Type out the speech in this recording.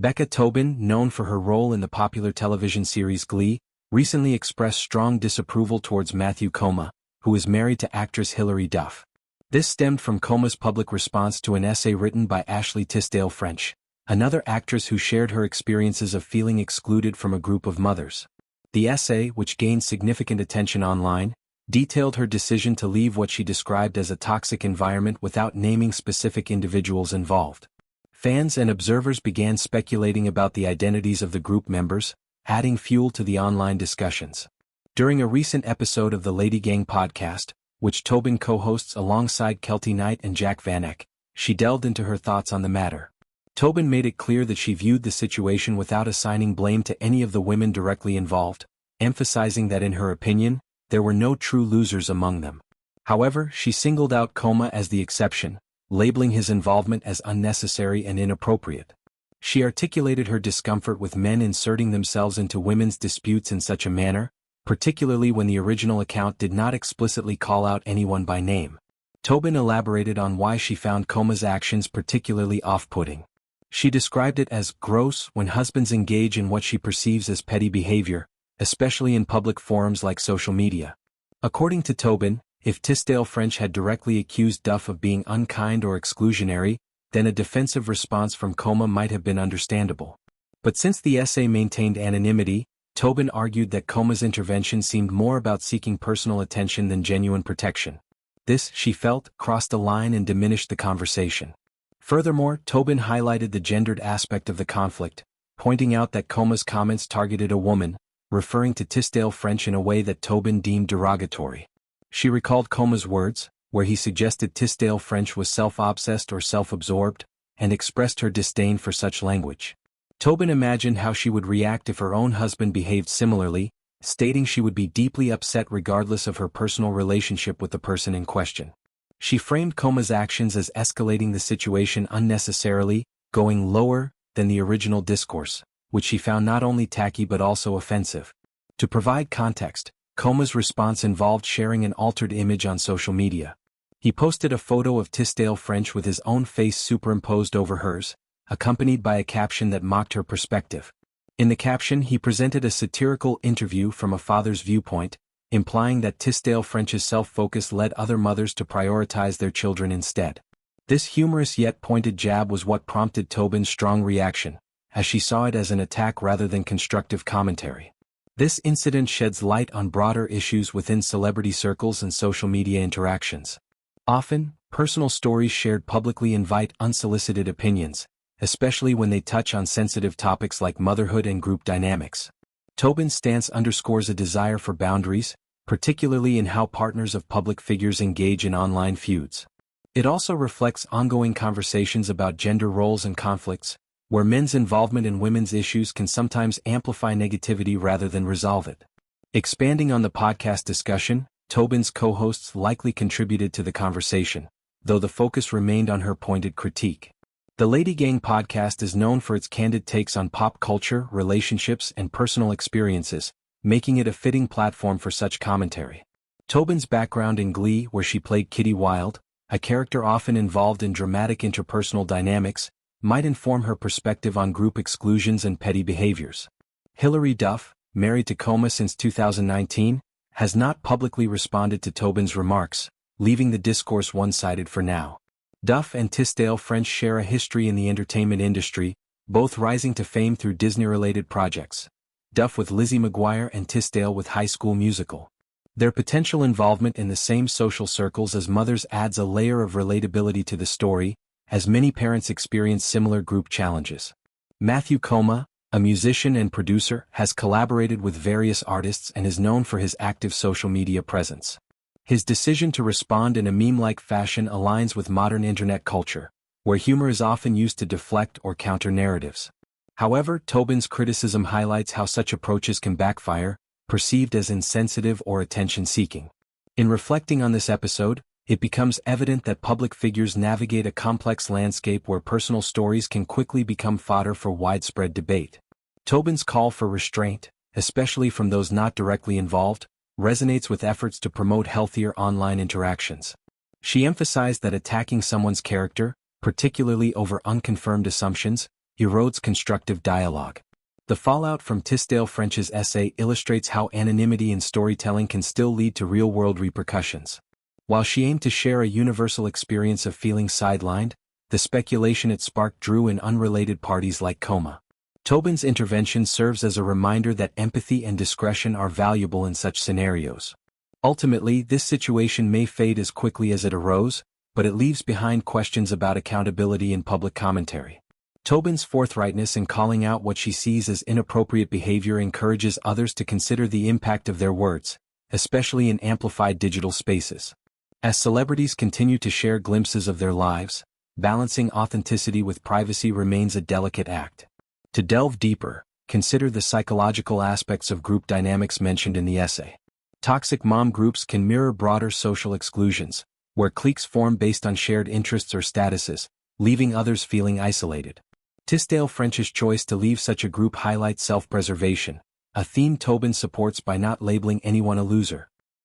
Becca Tobin, known for her role in the popular television series Glee, recently expressed strong disapproval towards Koma, who is married to actress Hilary Duff. This stemmed from Koma's public response to an essay written by Tisdale, another actress who shared her experiences of feeling excluded from a group of mothers. The essay, which gained significant attention online, detailed her decision to leave what she described as a toxic environment without naming specific individuals involved. Fans and observers began speculating about the identities of the group members, adding fuel to the online discussions. During a recent episode of the Lady Gang podcast, which Tobin co-hosts alongside Kelty Knight and Jack Van Eck, she delved into her thoughts on the matter. Tobin made it clear that she viewed the situation without assigning blame to any of the women directly involved, emphasizing that in her opinion, there were no true losers among them. However, she singled out Koma as the exception, labeling his involvement as unnecessary and inappropriate. She articulated her discomfort with men inserting themselves into women's disputes in such a manner, particularly when the original account did not explicitly call out anyone by name. Tobin elaborated on why she found Koma's actions particularly off-putting. She described it as gross when husbands engage in what she perceives as petty behavior, especially in public forums like social media. According to Tobin, if Tisdale had directly accused Duff of being unkind or exclusionary, then a defensive response from Koma might have been understandable. But since the essay maintained anonymity, Tobin argued that Koma's intervention seemed more about seeking personal attention than genuine protection. This, she felt, crossed a line and diminished the conversation. Furthermore, Tobin highlighted the gendered aspect of the conflict, pointing out that Koma's comments targeted a woman, referring to Tisdale in a way that Tobin deemed derogatory. She recalled Koma's words, where he suggested Tisdale was self-obsessed or self-absorbed, and expressed her disdain for such language. Tobin imagined how she would react if her own husband behaved similarly, stating she would be deeply upset regardless of her personal relationship with the person in question. She framed Koma's actions as escalating the situation unnecessarily, going lower than the original discourse, which she found not only tacky but also offensive. To provide context, Koma's response involved sharing an altered image on social media. He posted a photo of Tisdale with his own face superimposed over hers, accompanied by a caption that mocked her perspective. In the caption, he presented a satirical interview from a father's viewpoint, implying that Tisdale's self-focus led other mothers to prioritize their children instead. This humorous yet pointed jab was what prompted Tobin's strong reaction, as she saw it as an attack rather than constructive commentary. This incident sheds light on broader issues within celebrity circles and social media interactions. Often, personal stories shared publicly invite unsolicited opinions, especially when they touch on sensitive topics like motherhood and group dynamics. Tobin's stance underscores a desire for boundaries, particularly in how partners of public figures engage in online feuds. It also reflects ongoing conversations about gender roles and conflicts, where men's involvement in women's issues can sometimes amplify negativity rather than resolve it. Expanding on the podcast discussion, Tobin's co-hosts likely contributed to the conversation, though the focus remained on her pointed critique. The Lady Gang podcast is known for its candid takes on pop culture, relationships, and personal experiences, making it a fitting platform for such commentary. Tobin's background in Glee, where she played Kitty Wilde, a character often involved in dramatic interpersonal dynamics, might inform her perspective on group exclusions and petty behaviors. Hilary Duff, married to Koma since 2019, has not publicly responded to Tobin's remarks, leaving the discourse one-sided for now. Duff and Tisdale share a history in the entertainment industry, both rising to fame through Disney-related projects. Duff with Lizzie McGuire and Tisdale with High School Musical. Their potential involvement in the same social circles as mothers adds a layer of relatability to the story, as many parents experience similar group challenges. Koma, a musician and producer, has collaborated with various artists and is known for his active social media presence. His decision to respond in a meme-like fashion aligns with modern internet culture, where humor is often used to deflect or counter narratives. However, Tobin's criticism highlights how such approaches can backfire, perceived as insensitive or attention-seeking. In reflecting on this episode, it becomes evident that public figures navigate a complex landscape where personal stories can quickly become fodder for widespread debate. Tobin's call for restraint, especially from those not directly involved, resonates with efforts to promote healthier online interactions. She emphasized that attacking someone's character, particularly over unconfirmed assumptions, erodes constructive dialogue. The fallout from Tisdale French's essay illustrates how anonymity in storytelling can still lead to real-world repercussions. While she aimed to share a universal experience of feeling sidelined, the speculation it sparked drew in unrelated parties like Koma. Tobin's intervention serves as a reminder that empathy and discretion are valuable in such scenarios. Ultimately, this situation may fade as quickly as it arose, but it leaves behind questions about accountability and public commentary. Tobin's forthrightness in calling out what she sees as inappropriate behavior encourages others to consider the impact of their words, especially in amplified digital spaces. As celebrities continue to share glimpses of their lives, balancing authenticity with privacy remains a delicate act. To delve deeper, consider the psychological aspects of group dynamics mentioned in the essay. Toxic mom groups can mirror broader social exclusions, where cliques form based on shared interests or statuses, leaving others feeling isolated. Tisdale French's choice to leave such a group highlights self-preservation, a theme Tobin supports by not labeling anyone a loser.